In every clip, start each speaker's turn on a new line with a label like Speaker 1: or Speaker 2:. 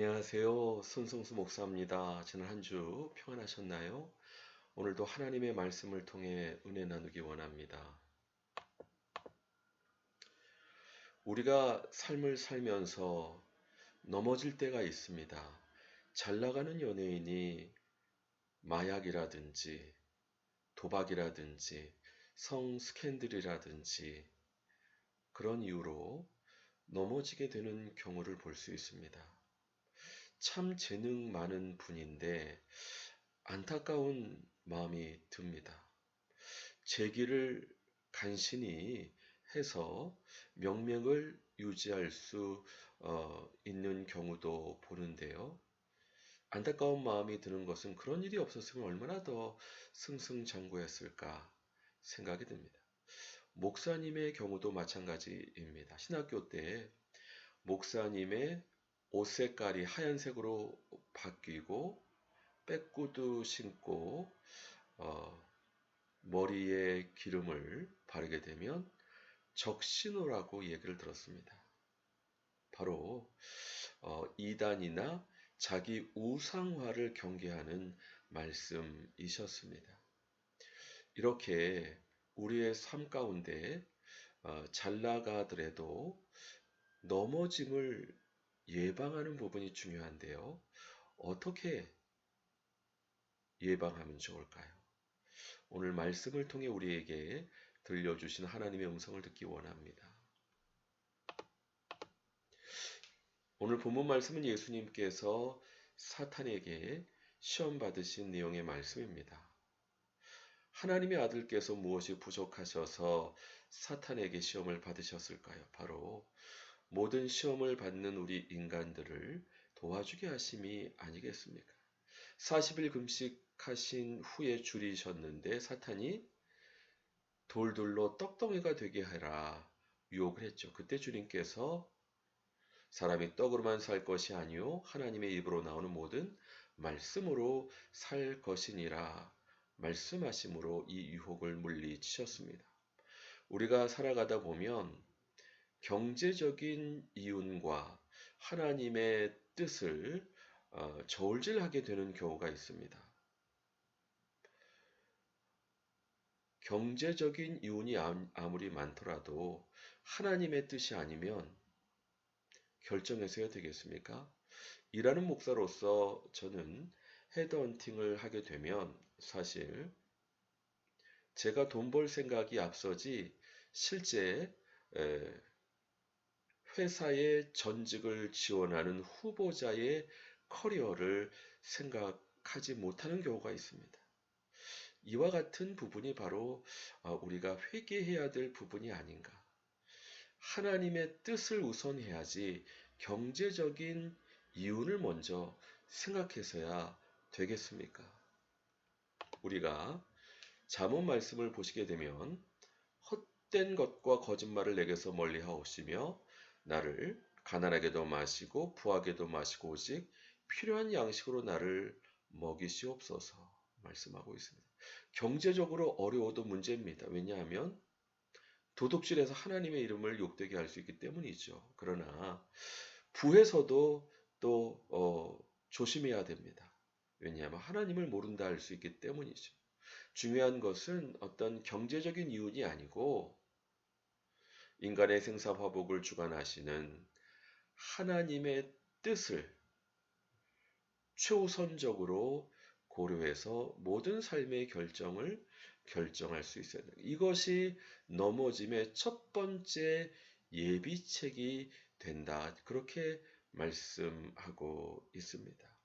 Speaker 1: 안녕하세요. 손성수 목사입니다. 지난 한 주 평안하셨나요? 오늘도 하나님의 말씀을 통해 은혜 나누기 원합니다. 우리가 삶을 살면서 넘어질 때가 있습니다. 잘 나가는 연예인이 마약이라든지 도박이라든지 성 스캔들이라든지 그런 이유로 넘어지게 되는 경우를 볼 수 있습니다. 참 재능 많은 분인데 안타까운 마음이 듭니다. 재기를 간신히 해서 명맥을 유지할 수 있는 경우도 보는데요. 안타까운 마음이 드는 것은 그런 일이 없었으면 얼마나 더 승승장구했을까 생각이 듭니다. 목사님의 경우도 마찬가지입니다. 신학교 때 목사님의 옷 색깔이 하얀색으로 바뀌고 빼꾸도 신고 머리에 기름을 바르게 되면 적신호라고 얘기를 들었습니다. 바로 이단이나 자기 우상화를 경계하는 말씀이셨습니다. 이렇게 우리의 삶 가운데 잘 나가더라도 넘어짐을 예방하는 부분이 중요한데요. 어떻게 예방하면 좋을까요? 오늘 말씀을 통해 우리에게 들려주신 하나님의 음성을 듣기 원합니다. 오늘 본문 말씀은 예수님께서 사탄에게 시험 받으신 내용의 말씀입니다. 하나님의 아들께서 무엇이 부족하셔서 사탄에게 시험을 받으셨을까요? 바로 모든 시험을 받는 우리 인간들을 도와주게 하심이 아니겠습니까? 40일 금식하신 후에 줄이셨는데 사탄이 돌들로 떡덩이가 되게 하라 유혹을 했죠. 그때 주님께서 사람이 떡으로만 살 것이 아니요 하나님의 입으로 나오는 모든 말씀으로 살 것이니라 말씀하심으로 이 유혹을 물리치셨습니다. 우리가 살아가다 보면 경제적인 이윤과 하나님의 뜻을 저울질하게 되는 경우가 있습니다. 경제적인 이윤이 아무리 많더라도 하나님의 뜻이 아니면 결정해서야 되겠습니까? 일하는 목사로서 저는 헤드헌팅을 하게 되면 사실 제가 돈 벌 생각이 앞서지 실제 회사의 전직을 지원하는 후보자의 커리어를 생각하지 못하는 경우가 있습니다. 이와 같은 부분이 바로 우리가 회개해야 될 부분이 아닌가. 하나님의 뜻을 우선해야지 경제적인 이윤을 먼저 생각해서야 되겠습니까? 우리가 잠언 말씀을 보시게 되면 헛된 것과 거짓말을 내게서 멀리하옵시며 나를 가난하게도 마시고 부하게도 마시고 오직 필요한 양식으로 나를 먹이시옵소서 말씀하고 있습니다. 경제적으로 어려워도 문제입니다. 왜냐하면 도둑질해서 하나님의 이름을 욕되게 할 수 있기 때문이죠. 그러나 부에서도 또 조심해야 됩니다. 왜냐하면 하나님을 모른다 할 수 있기 때문이죠. 중요한 것은 어떤 경제적인 이윤이 아니고 인간의 생사화복을 주관하시는 하나님의 뜻을 최우선적으로 고려해서 모든 삶의 결정을 결정할 수 있어야 됩니다. 이것이 넘어짐의 첫 번째 예비책이 된다. 그렇게 말씀하고 있습니다.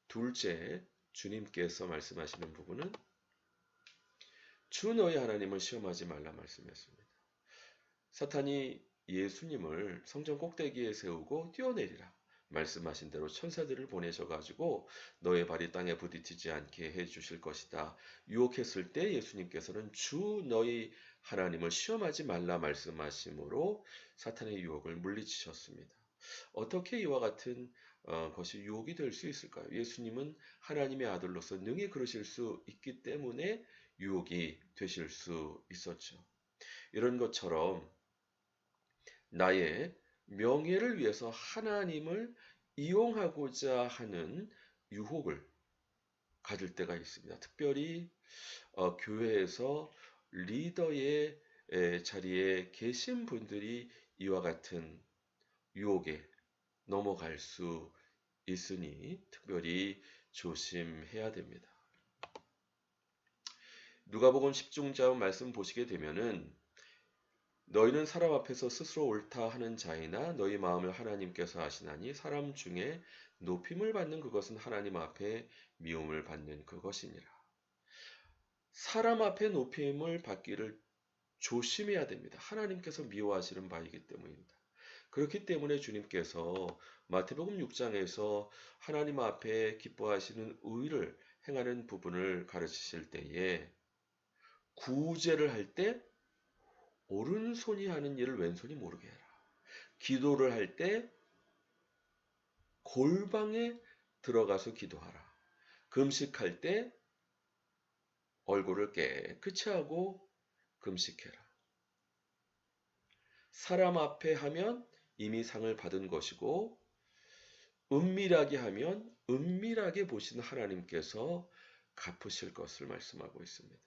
Speaker 1: 둘째, 주님께서 말씀하시는 부분은 주 너희 하나님을 시험하지 말라 말씀했습니다. 사탄이 예수님을 성전 꼭대기에 세우고 뛰어내리라 말씀하신 대로 천사들을 보내셔가지고 너의 발이 땅에 부딪히지 않게 해주실 것이다. 유혹했을 때 예수님께서는 주 너희 하나님을 시험하지 말라 말씀하심으로 사탄의 유혹을 물리치셨습니다. 어떻게 이와 같은 것이 유혹이 될 수 있을까요? 예수님은 하나님의 아들로서 능히 그러실 수 있기 때문에 유혹이 되실 수 있었죠. 이런 것처럼 나의 명예를 위해서 하나님을 이용하고자 하는 유혹을 가질 때가 있습니다. 특별히 교회에서 리더의 자리에 계신 분들이 이와 같은 유혹에 넘어갈 수 있으니 특별히 조심해야 됩니다. 누가복음 10장 말씀 보시게 되면은 너희는 사람 앞에서 스스로 옳다 하는 자이나 너희 마음을 하나님께서 아시나니 사람 중에 높임을 받는 그것은 하나님 앞에 미움을 받는 그것이니라. 사람 앞에 높임을 받기를 조심해야 됩니다. 하나님께서 미워하시는 바이기 때문입니다. 그렇기 때문에 주님께서 마태복음 6장에서 하나님 앞에 기뻐하시는 의를 행하는 부분을 가르치실 때에 구제를 할 때 오른손이 하는 일을 왼손이 모르게 해라. 기도를 할 때 골방에 들어가서 기도하라. 금식할 때 얼굴을 깨끗이 하고 금식해라. 사람 앞에 하면 이미 상을 받은 것이고 은밀하게 하면 은밀하게 보시는 하나님께서 갚으실 것을 말씀하고 있습니다.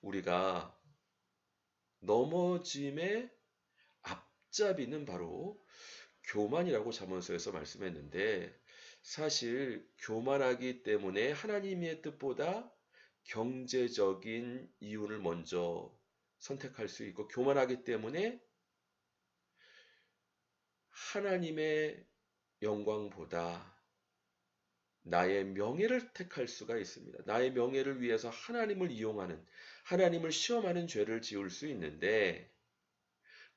Speaker 1: 우리가 넘어짐의 앞잡이는 바로 교만이라고 잠언서에서 말씀했는데 사실 교만하기 때문에 하나님의 뜻보다 경제적인 이윤을 먼저 선택할 수 있고 교만하기 때문에 하나님의 영광보다 나의 명예를 택할 수가 있습니다. 나의 명예를 위해서 하나님을 이용하는, 하나님을 시험하는 죄를 지을 수 있는데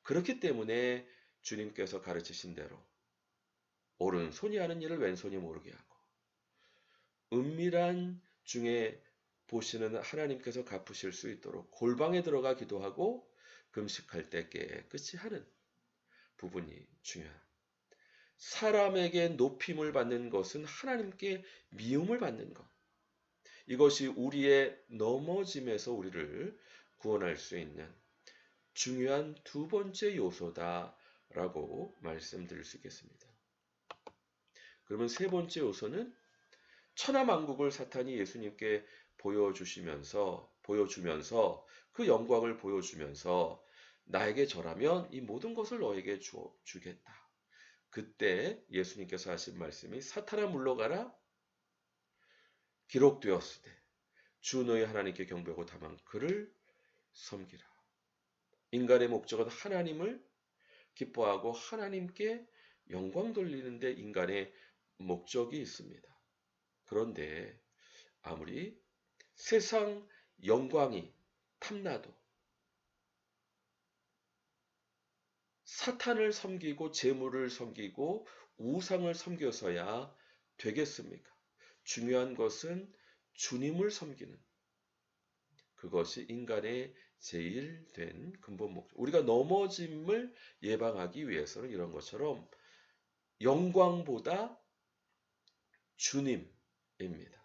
Speaker 1: 그렇기 때문에 주님께서 가르치신 대로 오른손이 하는 일을 왼손이 모르게 하고 은밀한 중에 보시는 하나님께서 갚으실 수 있도록 골방에 들어가 기도하고 금식할 때 깨끗이 하는 부분이 중요합니다. 사람에게 높임을 받는 것은 하나님께 미움을 받는 것. 이것이 우리의 넘어짐에서 우리를 구원할 수 있는 중요한 두 번째 요소다라고 말씀드릴 수 있겠습니다. 그러면 세 번째 요소는 천하만국을 사탄이 예수님께 보여주면서 그 영광을 보여주면서 나에게 절하면 이 모든 것을 너에게 주겠다. 그때 예수님께서 하신 말씀이 사탄아 물러가라 기록되었으되 주 너희 하나님께 경배하고 다만 그를 섬기라. 인간의 목적은 하나님을 기뻐하고 하나님께 영광 돌리는데 인간의 목적이 있습니다. 그런데 아무리 세상 영광이 탐나도 사탄을 섬기고 재물을 섬기고 우상을 섬겨서야 되겠습니까? 중요한 것은 주님을 섬기는 그것이 인간의 제일 된 근본 목적. 우리가 넘어짐을 예방하기 위해서는 이런 것처럼 영광보다 주님입니다.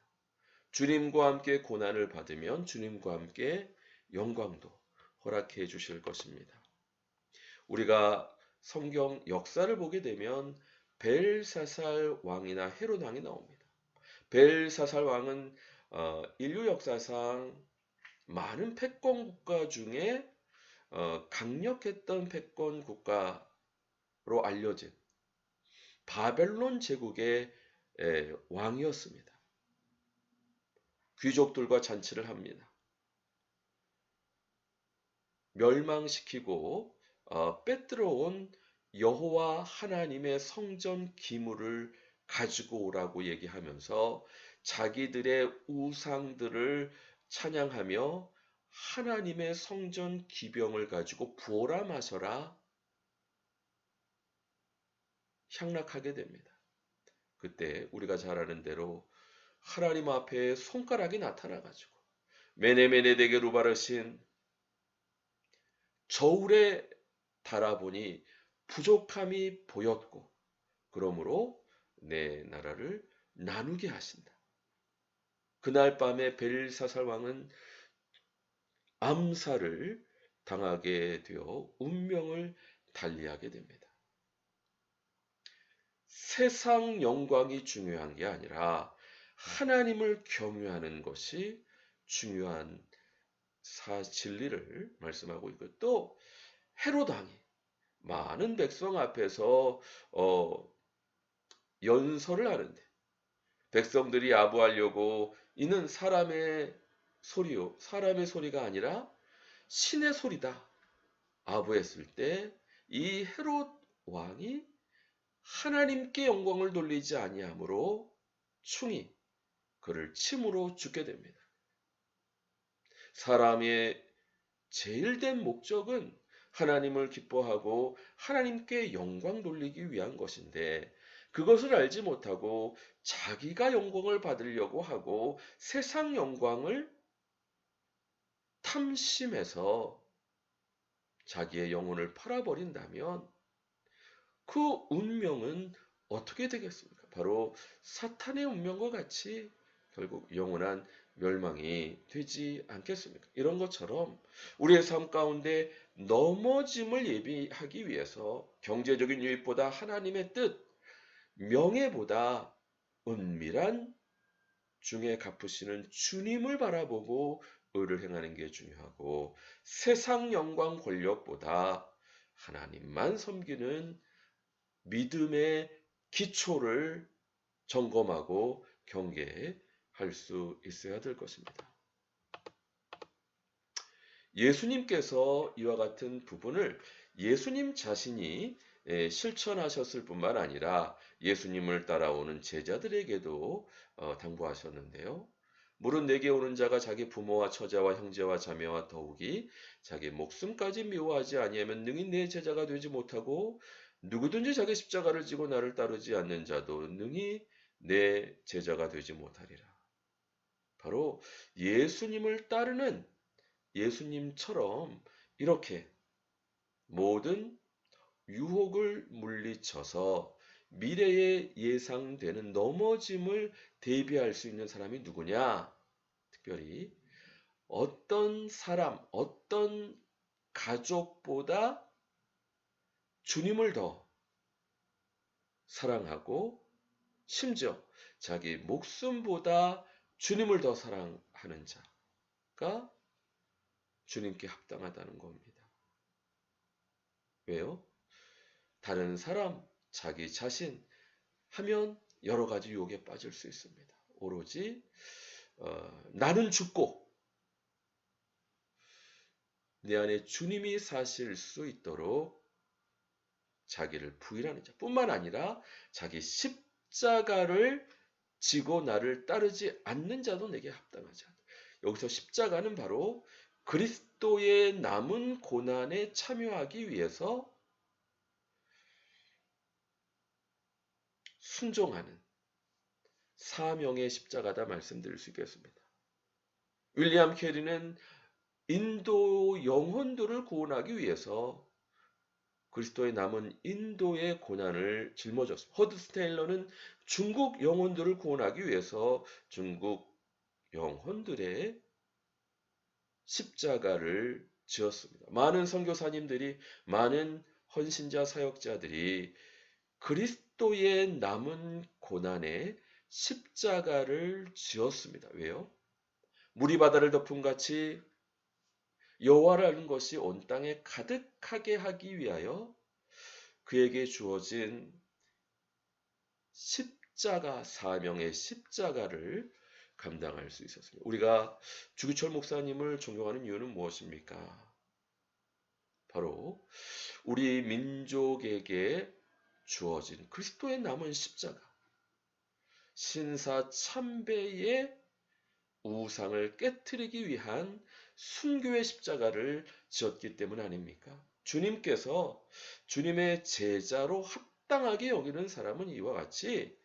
Speaker 1: 주님과 함께 고난을 받으면 주님과 함께 영광도 허락해 주실 것입니다. 우리가 성경 역사를 보게 되면 벨사살 왕이나 헤롯 왕이 나옵니다. 벨사살 왕은 인류 역사상 많은 패권 국가 중에 강력했던 패권 국가로 알려진 바벨론 제국의 왕이었습니다. 귀족들과 잔치를 합니다. 멸망시키고 빼들어온 여호와 하나님의 성전 기물을 가지고 오라고 얘기하면서 자기들의 우상들을 찬양하며 하나님의 성전 기병을 가지고 부어라 마셔라 향락하게 됩니다. 그때 우리가 잘 아는 대로 하나님 앞에 손가락이 나타나가지고 메네메네데게 루바르신 저울에 달아보니 부족함이 보였고 그러므로 내 나라를 나누게 하신다. 그날 밤에 벨사살 왕은 암살을 당하게 되어 운명을 달리하게 됩니다. 세상 영광이 중요한 게 아니라 하나님을 경외하는 것이 중요한 진리를 말씀하고 있고, 또 헤롯 왕이 많은 백성 앞에서 연설을 하는데 백성들이 아부하려고 이는 사람의 소리가 아니라 신의 소리다 아부했을 때 이 헤롯 왕이 하나님께 영광을 돌리지 아니하므로 충이 그를 침으로 죽게 됩니다. 사람의 제일된 목적은 하나님을 기뻐하고 하나님께 영광 돌리기 위한 것인데, 그것을 알지 못하고 자기가 영광을 받으려고 하고 세상 영광을 탐심해서 자기의 영혼을 팔아버린다면 그 운명은 어떻게 되겠습니까? 바로 사탄의 운명과 같이 결국 영원한 멸망이 되지 않겠습니까? 이런 것처럼 우리의 삶 가운데 넘어짐을 예비하기 위해서 경제적인 유익보다 하나님의 뜻, 명예보다 은밀한 중에 갚으시는 주님을 바라보고 의를 행하는 게 중요하고, 세상 영광 권력보다 하나님만 섬기는 믿음의 기초를 점검하고 경계할 수 있어야 될 것입니다. 예수님께서 이와 같은 부분을 예수님 자신이 실천하셨을 뿐만 아니라 예수님을 따라오는 제자들에게도 당부하셨는데요. 물은 내게 오는 자가 자기 부모와 처자와 형제와 자매와 더욱이 자기 목숨까지 미워하지 아니하면 능히 내 제자가 되지 못하고, 누구든지 자기 십자가를 지고 나를 따르지 않는 자도 능히 내 제자가 되지 못하리라. 바로 예수님을 따르는 예수님처럼 이렇게 모든 유혹을 물리쳐서 미래에 예상되는 넘어짐을 대비할 수 있는 사람이 누구냐? 특별히 어떤 사람, 어떤 가족보다 주님을 더 사랑하고 심지어 자기 목숨보다 주님을 더 사랑하는 자가 주님께 합당하다는 겁니다. 왜요? 다른 사람, 자기 자신 하면 여러 가지 유혹에 빠질 수 있습니다. 오로지 나는 죽고 내 안에 주님이 사실 수 있도록 자기를 부인하는 자 뿐만 아니라 자기 십자가를 지고 나를 따르지 않는 자도 내게 합당하지 않다. 여기서 십자가는 바로 그리스도의 남은 고난에 참여하기 위해서 순종하는 사명의 십자가다 말씀드릴 수 있겠습니다. 윌리엄 캐리는 인도 영혼들을 구원하기 위해서 그리스도의 남은 인도의 고난을 짊어졌습니다. 허드 스테일러는 중국 영혼들을 구원하기 위해서 중국 영혼들의 십자가를 지었습니다. 많은 선교사님들이, 많은 헌신자 사역자들이 그리스도의 남은 고난에 십자가를 지었습니다. 왜요? 물이 바다를 덮은 같이 여호와를 아는 것이 온 땅에 가득하게 하기 위하여 그에게 주어진 십자가, 사명의 십자가를 감당할 수 있었습니다. 우리가 주기철 목사님을 존경하는 이유는 무엇입니까? 바로 우리 민족에게 주어진 그리스도의 남은 십자가, 신사 참배의 우상을 깨트리기 위한 순교의 십자가를 지었기 때문 아닙니까? 주님께서 주님의 제자로 합당하게 여기는 사람은 이와 같이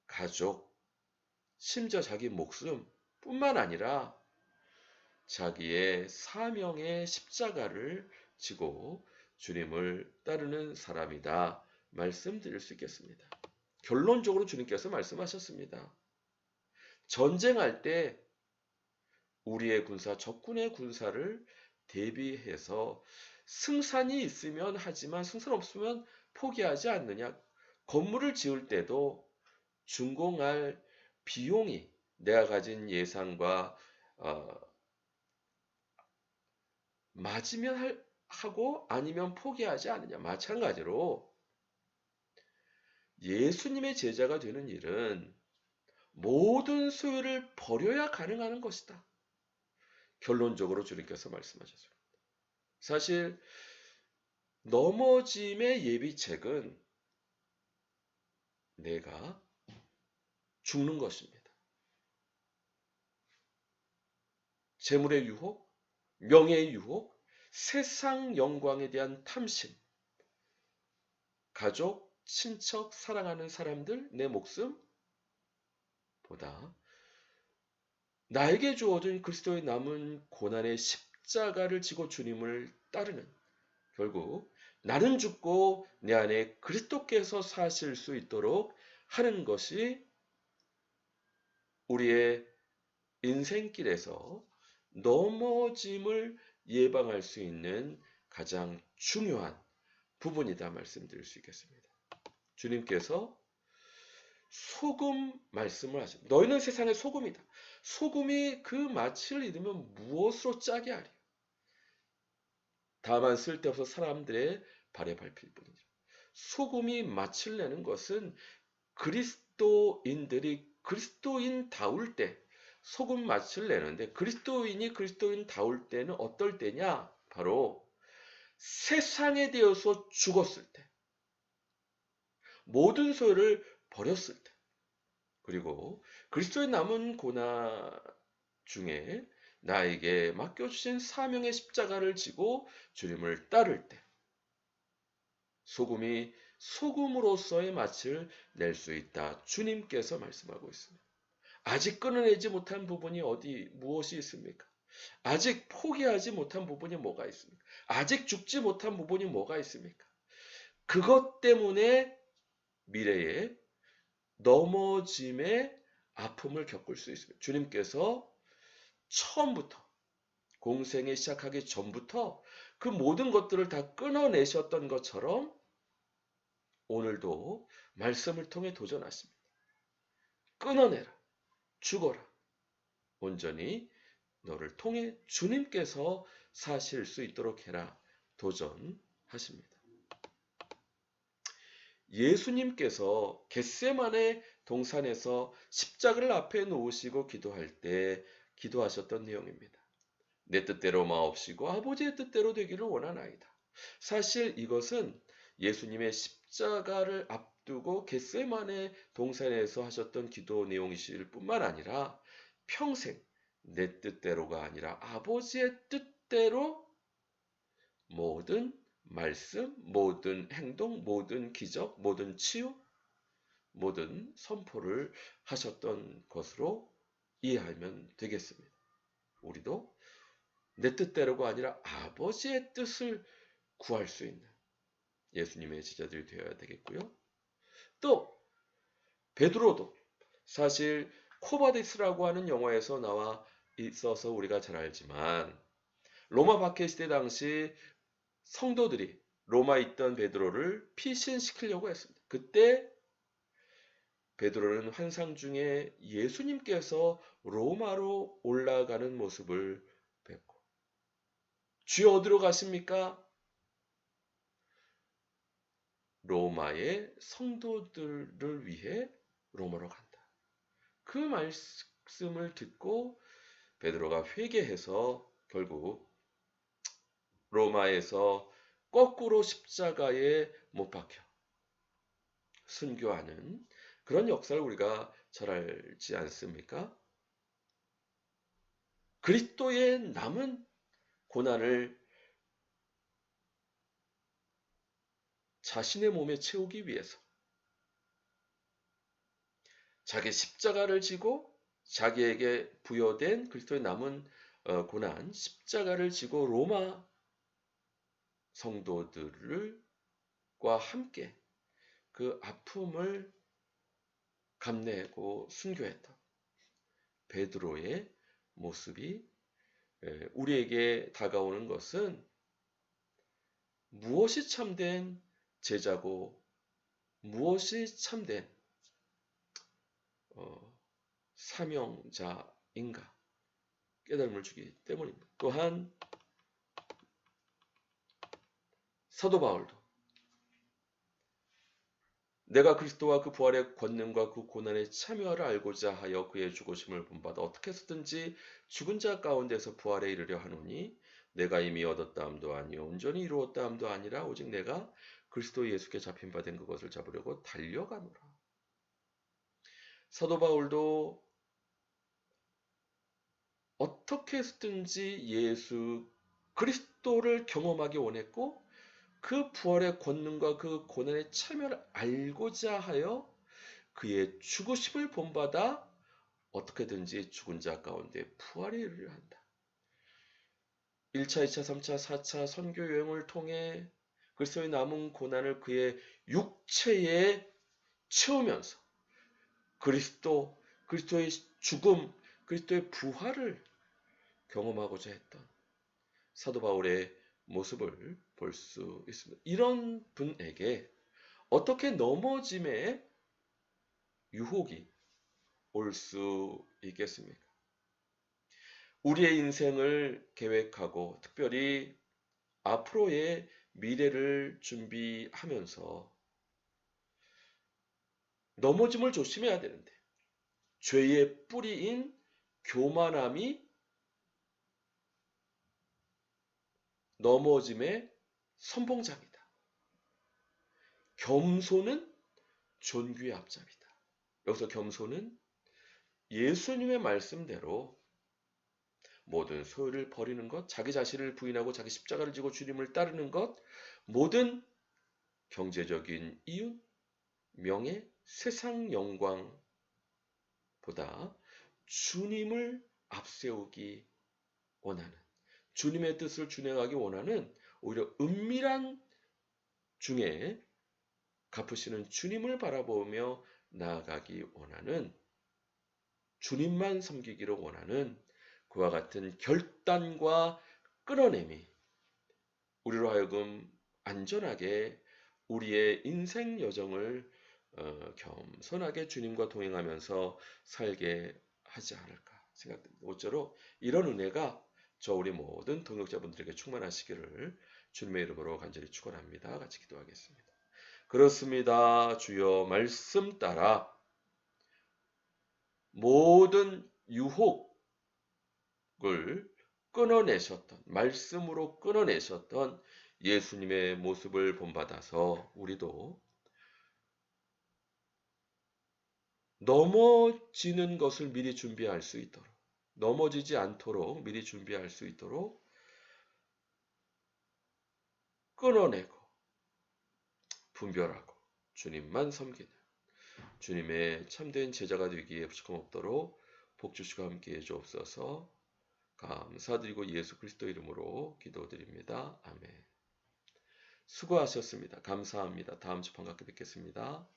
Speaker 1: 가족, 심지어 자기 목숨 뿐만 아니라 자기의 사명의 십자가를 지고 주님을 따르는 사람이다 말씀드릴 수 있겠습니다. 결론적으로 주님께서 말씀하셨습니다. 전쟁할 때 우리의 군사, 적군의 군사를 대비해서 승산이 있으면 하지만 승산 없으면 포기하지 않느냐. 건물을 지을 때도 준공할 비용이 내가 가진 예산과 맞으면 하고 아니면 포기하지 않느냐. 마찬가지로 예수님의 제자가 되는 일은 모든 소유를 버려야 가능한 것이다. 결론적으로 주님께서 말씀하셨습니다. 사실 넘어짐의 예비책은 내가 죽는 것입니다. 재물의 유혹, 명예의 유혹, 세상 영광에 대한 탐심, 가족, 친척, 사랑하는 사람들, 내 목숨보다 나에게 주어진 그리스도의 남은 고난의 십자가를 지고 주님을 따르는, 결국 나는 죽고 내 안에 그리스도께서 사실 수 있도록 하는 것이 우리의 인생길에서 넘어짐을 예방할 수 있는 가장 중요한 부분이다 말씀드릴 수 있겠습니다. 주님께서 소금 말씀을 하십니다. 너희는 세상의 소금이다. 소금이 그 맛을 잃으면 무엇으로 짜게 하리? 다만 쓸데없어 사람들의 발에 밟힐 뿐이죠. 소금이 맛을 내는 것은 그리스도인들이 그리스도인다울 때 소금 맛을 내는데, 그리스도인이 그리스도인다울 때는 어떨 때냐? 바로 세상에 대해서 죽었을 때, 모든 소유를 버렸을 때, 그리고 그리스도의 남은 고난 중에 나에게 맡겨주신 사명의 십자가를 지고 주님을 따를 때, 소금이 소금으로서의 맛을 낼 수 있다. 주님께서 말씀하고 있습니다. 아직 끊어내지 못한 부분이 무엇이 있습니까? 아직 포기하지 못한 부분이 뭐가 있습니까? 아직 죽지 못한 부분이 뭐가 있습니까? 그것 때문에 미래에 넘어짐의 아픔을 겪을 수 있습니다. 주님께서 처음부터 공생에 시작하기 전부터 그 모든 것들을 다 끊어내셨던 것처럼 오늘도 말씀을 통해 도전하십니다. 끊어내라. 죽어라. 온전히 너를 통해 주님께서 사실 수 있도록 해라. 도전하십니다. 예수님께서 겟세마네 동산에서 십자가를 앞에 놓으시고 기도할 때 기도하셨던 내용입니다. 내 뜻대로 마옵시고 아버지의 뜻대로 되기를 원하나이다. 사실 이것은 예수님의 십자가를 앞두고 겟세마네 동산에서 하셨던 기도 내용이실 뿐만 아니라 평생 내 뜻대로가 아니라 아버지의 뜻대로 모든 말씀, 모든 행동, 모든 기적, 모든 치유, 모든 선포를 하셨던 것으로 이해하면 되겠습니다. 우리도 내 뜻대로가 아니라 아버지의 뜻을 구할 수 있는 예수님의 제자들이 되어야 되겠고요. 또 베드로도 사실 코바디스라고 하는 영화에서 나와 있어서 우리가 잘 알지만, 로마 박해 시대 당시 성도들이 로마에 있던 베드로를 피신시키려고 했습니다. 그때 베드로는 환상 중에 예수님께서 로마로 올라가는 모습을 뵙고, 주여 어디로 가십니까? 로마의 성도들을 위해 로마로 간다. 그 말씀을 듣고 베드로가 회개해서 결국 로마에서 거꾸로 십자가에 못 박혀 순교하는 그런 역사를 우리가 잘 알지 않습니까? 그리스도의 남은 고난을 자신의 몸에 채우기 위해서 자기 십자가를 지고 자기에게 부여된 그리스도의 남은 고난, 십자가를 지고 로마 성도들과 함께 그 아픔을 감내고 순교했던 베드로의 모습이 우리에게 다가오는 것은 무엇이 참된 제자고 무엇이 참된 사명자인가 깨달음을 주기 때문입니다. 또한 사도 바울도 내가 그리스도와 그 부활의 권능과 그 고난의 참여를 알고자 하여 그의 죽으심을 본받아 어떻게 해서든지 죽은 자 가운데서 부활에 이르려 하노니 내가 이미 얻었다 함도 아니요 온전히 이루었다 함도 아니라 오직 내가 그리스도 예수께 잡힌 바 된 그것을 잡으려고 달려가노라. 사도 바울도 어떻게 해서든지 예수 그리스도를 경험하기 원했고 그 부활의 권능과 그 고난의 참여를 알고자 하여 그의 죽으심을 본받아 어떻게든지 죽은 자 가운데 부활에 이르려 한다. 1차, 2차, 3차, 4차 선교 여행을 통해 그리스도의 남은 고난을 그의 육체에 채우면서 그리스도의 죽음, 그리스도의 부활을 경험하고자 했던 사도 바울의 모습을 볼 수 있습니다. 이런 분에게 어떻게 넘어짐의 유혹이 올 수 있겠습니까? 우리의 인생을 계획하고 특별히 앞으로의 미래를 준비하면서 넘어짐을 조심해야 되는데 죄의 뿌리인 교만함이 넘어짐의 선봉장이다. 겸손은 존귀의 앞잡이다. 여기서 겸손은 예수님의 말씀대로 모든 소유를 버리는 것, 자기 자신을 부인하고 자기 십자가를 지고 주님을 따르는 것, 모든 경제적인 이윤, 명예, 세상 영광보다 주님을 앞세우기 원하는, 주님의 뜻을 준행하기 원하는 오히려 은밀한 중에 갚으시는 주님을 바라보며 나아가기 원하는, 주님만 섬기기를 원하는 그와 같은 결단과 끌어내미 우리로 하여금 안전하게 우리의 인생 여정을 겸손하게 주님과 동행하면서 살게 하지 않을까 생각됩니다. 모쪼록 이런 은혜가 저 우리 모든 동역자분들에게 충만하시기를 주님의 이름으로 간절히 축원합니다. 같이 기도하겠습니다. 그렇습니다. 주여 말씀 따라 모든 유혹을 끊어내셨던, 말씀으로 끊어내셨던 예수님의 모습을 본받아서 우리도 넘어지는 것을 미리 준비할 수 있도록, 넘어지지 않도록 미리 준비할 수 있도록 끊어내고 분별하고 주님만 섬기는 주님의 참된 제자가 되기에 부족함 없도록 복 주시고 함께해 주옵소서. 감사드리고 예수 그리스도 이름으로 기도드립니다. 아멘. 수고하셨습니다. 감사합니다. 다음 주 반갑게 뵙겠습니다.